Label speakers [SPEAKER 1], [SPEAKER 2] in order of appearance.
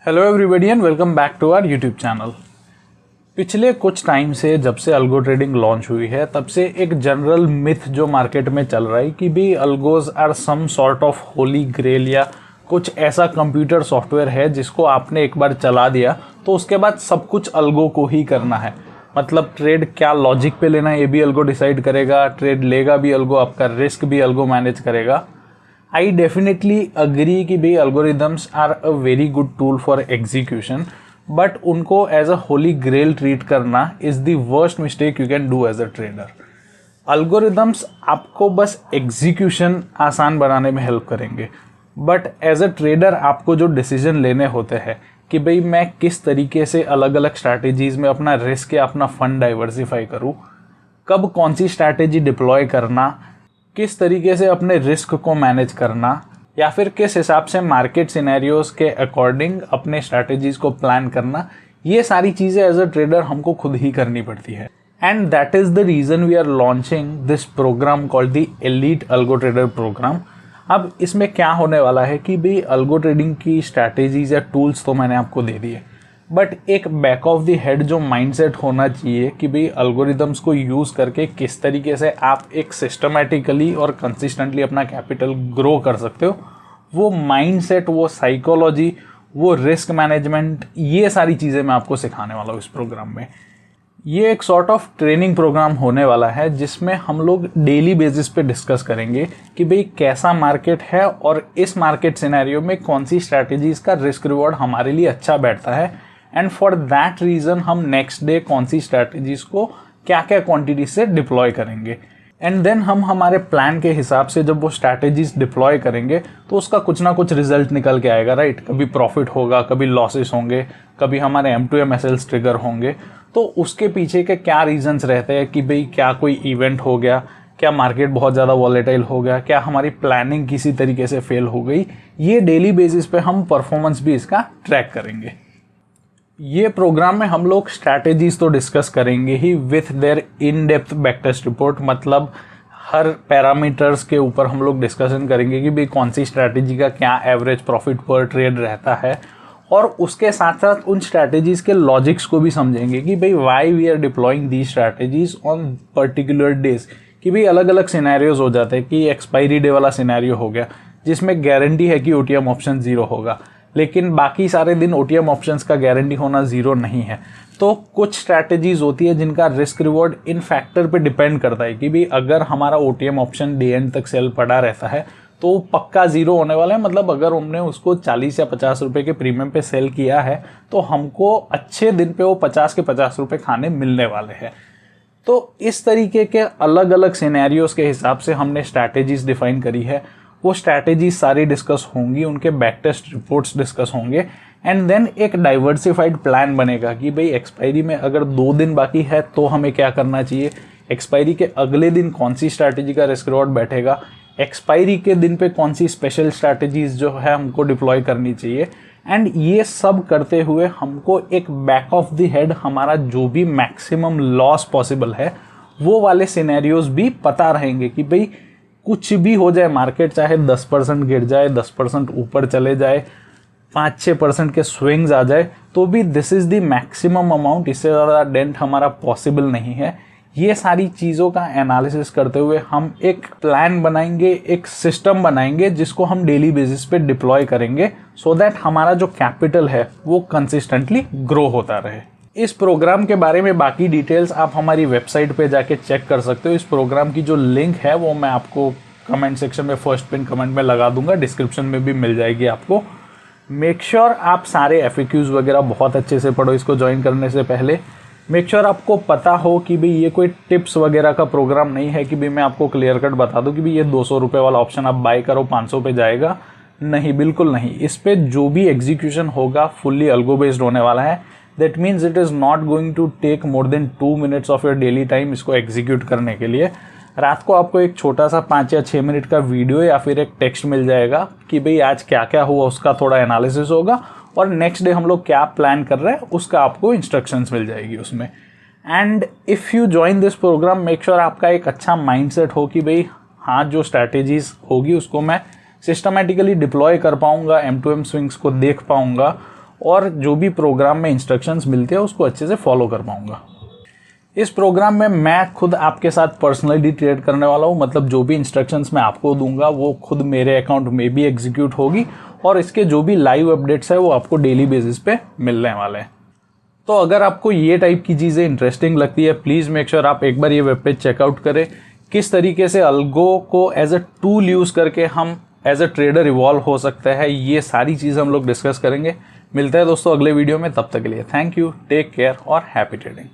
[SPEAKER 1] Hello everybody and welcome back to our YouTube channel. पिछले कुछ time से जब से अल्गो ट्रेडिंग लॉन्च हुई है तब से एक जनरल मिथ जो मार्केट में चल रहा है कि भी algos are some sort of holy grail या कुछ ऐसा कंप्यूटर सॉफ्टवेयर है जिसको आपने एक बार चला दिया तो उसके बाद सब कुछ अल्गो को ही करना है। मतलब ट्रेड क्या लॉजिक पे लेना है ये भी अल्गो डिसाइड करेगा, ट्रेड लेगा भी अल्गो, आपका रिस्क भी अल्गो मैनेज करेगा। आई डेफिनेटली अग्री कि भाई algorithms are a very good tool for execution, but उनको as a holy grail treat करना is the worst mistake you can do as a trader. Algorithms आपको बस execution आसान बनाने में हेल्प करेंगे, बट एज अ ट्रेडर आपको जो डिसीजन लेने होते हैं कि भाई मैं किस तरीके से अलग अलग स्ट्रैटेजीज में अपना रिस्क या अपना फंड डाइवर्सिफाई करूँ, कब कौन सी स्ट्रैटेजी डिप्लॉय करना, किस तरीके से अपने रिस्क को मैनेज करना, या फिर किस हिसाब से मार्केट सिनेरियोज के अकॉर्डिंग अपने स्ट्रैटेजीज को प्लान करना, ये सारी चीज़ें एज अ ट्रेडर हमको खुद ही करनी पड़ती है। And that is the reason we are launching this programme called the elite algo trader programme. अब इसमें क्या होने वाला है कि भाई अल्गो ट्रेडिंग की स्ट्रैटेजीज या टूल्स तो मैंने आपको दे दिए, बट एक बैक ऑफ द हेड जो माइंडसेट होना चाहिए कि भाई अल्गोरिदम्स को यूज़ करके किस तरीके से आप एक सिस्टमैटिकली और कंसिस्टेंटली अपना कैपिटल ग्रो कर सकते हो, वो माइंडसेट, वो साइकोलॉजी, वो रिस्क मैनेजमेंट, ये सारी चीज़ें मैं आपको सिखाने वाला हूँ इस प्रोग्राम में। ये एक सॉर्ट ऑफ ट्रेनिंग प्रोग्राम होने वाला है जिसमें हम लोग डेली बेसिस पे डिस्कस करेंगे कि भाई कैसा मार्केट है और इस मार्केट सिनेरियो में कौन सी स्ट्रैटेजीज का रिस्क रिवॉर्ड हमारे लिए अच्छा बैठता है, एंड फॉर दैट रीज़न हम नेक्स्ट डे कौन सी स्ट्रैटेजीज को क्या क्या क्वांटिटी से डिप्लॉय करेंगे। एंड देन हम हमारे प्लान के हिसाब से जब वो स्ट्रैटेजीज डिप्लॉय करेंगे तो उसका कुछ ना कुछ रिजल्ट निकल के आएगा, राइट। कभी प्रॉफिट होगा, कभी लॉसेस होंगे, कभी हमारे M2M SLs ट्रिगर होंगे। तो उसके पीछे के क्या रीजंस रहते हैं कि भाई क्या कोई इवेंट हो गया, क्या मार्केट बहुत ज़्यादा वॉलेटाइल हो गया, क्या हमारी प्लानिंग किसी तरीके से फेल हो गई, ये डेली बेसिस पे हम परफॉर्मेंस भी इसका ट्रैक करेंगे। ये प्रोग्राम में हम लोग स्ट्रैटेजीज तो डिस्कस करेंगे ही with their in depth back test report. मतलब हर पैरामीटर्स के ऊपर हम लोग डिस्कशन करेंगे कि भाई कौन सी स्ट्रैटेजी का क्या एवरेज प्रॉफिट पर ट्रेड रहता है, और उसके साथ साथ उन स्ट्रैटेजीज के लॉजिक्स को भी समझेंगे कि भाई why we are deploying the strategies on particular days. कि भाई अलग अलग सिनेरियोज हो जाते हैं कि एक्सपायरी डे वाला सिनेरियो हो गया जिसमें गारंटी है कि OTM ऑप्शन 0 होगा, लेकिन बाकी सारे दिन OTM ऑप्शंस का गारंटी होना 0 नहीं है। तो कुछ स्ट्रैटेजीज होती है जिनका रिस्क रिवॉर्ड इन फैक्टर पे डिपेंड करता है कि भाई अगर हमारा OTM ऑप्शन डे एंड तक सेल पड़ा रहता है तो पक्का 0 होने वाला है। मतलब अगर हमने उसको 40 या 50 रुपए के प्रीमियम पे सेल किया है तो हमको अच्छे दिन पे वो 50 के 50 रुपए खाने मिलने वाले हैं। तो इस तरीके के अलग अलग सिनेरियोज के हिसाब से हमने स्ट्रैटेजीज डिफाइन करी है। वो स्ट्रैटेजी सारी डिस्कस होंगी, उनके बैक टेस्ट रिपोर्ट्स डिस्कस होंगे, एंड देन एक डाइवर्सिफाइड प्लान बनेगा कि भाई एक्सपायरी में अगर 2 दिन बाकी है तो हमें क्या करना चाहिए, एक्सपायरी के अगले दिन कौन सी स्ट्रैटेजी का रिस्क रिवॉर्ड बैठेगा, एक्सपायरी के दिन पे कौन सी स्पेशल स्ट्रैटेजीज जो है हमको डिप्लॉय करनी चाहिए। एंड ये सब करते हुए हमको एक बैक ऑफ द हेड हमारा जो भी मैक्सिमम लॉस पॉसिबल है वो वाले सिनेरियोज भी पता रहेंगे कि भाई कुछ भी हो जाए, मार्केट चाहे 10% गिर जाए, 10% ऊपर चले जाए, 5-6% के स्विंग्स आ जाए, तो भी this is the maximum amount, इससे ज़्यादा डेंट हमारा पॉसिबल नहीं है। ये सारी चीज़ों का एनालिसिस करते हुए हम एक प्लान बनाएंगे, एक सिस्टम बनाएंगे जिसको हम डेली बेसिस पे डिप्लॉय करेंगे सो दैट हमारा जो कैपिटल है वो कंसिस्टेंटली ग्रो होता रहे। इस प्रोग्राम के बारे में बाकी डिटेल्स आप हमारी वेबसाइट पे जाके चेक कर सकते हो। इस प्रोग्राम की जो लिंक है वो मैं आपको कमेंट सेक्शन में फर्स्ट पिन कमेंट में लगा दूंगा, डिस्क्रिप्शन में भी मिल जाएगी आपको। मेक श्योर आप सारे FAQs वगैरह बहुत अच्छे से पढ़ो इसको ज्वाइन करने से पहले। मेक श्योर आपको पता हो कि भाई ये कोई टिप्स वगैरह का प्रोग्राम नहीं है कि भाई मैं आपको क्लियर कट बता दूं कि भाई ये 200 रुपये वाला ऑप्शन आप बाय करो 500 पे जाएगा। नहीं, बिल्कुल नहीं। इस पे जो भी एग्जीक्यूशन होगा फुल्ली अल्गो बेस्ड होने वाला है। That means it is not going to take more than 2 minutes of your daily time इसको एग्जीक्यूट करने के लिए। रात को आपको एक छोटा सा 5 या 6 मिनट का वीडियो या फिर एक टेक्स्ट मिल जाएगा कि भाई आज क्या क्या हुआ, उसका थोड़ा एनालिसिस होगा, और नेक्स्ट डे हम लोग क्या प्लान कर रहे हैं उसका आपको इंस्ट्रक्शंस मिल जाएगी उसमें। And if you join this programme make sure आपका एक अच्छा माइंडसेट हो कि भाई हाँ, जो स्ट्रैटेजीज होगी उसको मैं सिस्टमैटिकली डिप्लॉय कर पाऊँगा, M2M स्विंग्स को देख पाऊँगा, और जो भी प्रोग्राम में इंस्ट्रक्शंस मिलते हैं उसको अच्छे से फॉलो कर पाऊंगा। इस प्रोग्राम में मैं खुद आपके साथ पर्सनली ट्रेड करने वाला हूँ, मतलब जो भी इंस्ट्रक्शंस मैं आपको दूंगा वो खुद मेरे अकाउंट में भी एग्जीक्यूट होगी और इसके जो भी लाइव अपडेट्स है वो आपको डेली बेसिस पे मिलने वाले हैं। तो अगर आपको ये टाइप की चीज़ें इंटरेस्टिंग लगती है, प्लीज़ मेक श्योर आप एक बार ये वेब पेज चेकआउट करें। किस तरीके से अल्गो को एज अ टूल यूज़ करके हम एज अ ट्रेडर इवॉल्व हो सकते हैं, ये सारी चीज़ हम लोग डिस्कस करेंगे। मिलते हैं दोस्तों अगले वीडियो में, तब तक के लिए थैंक यू, टेक केयर और हैप्पी ट्रेडिंग।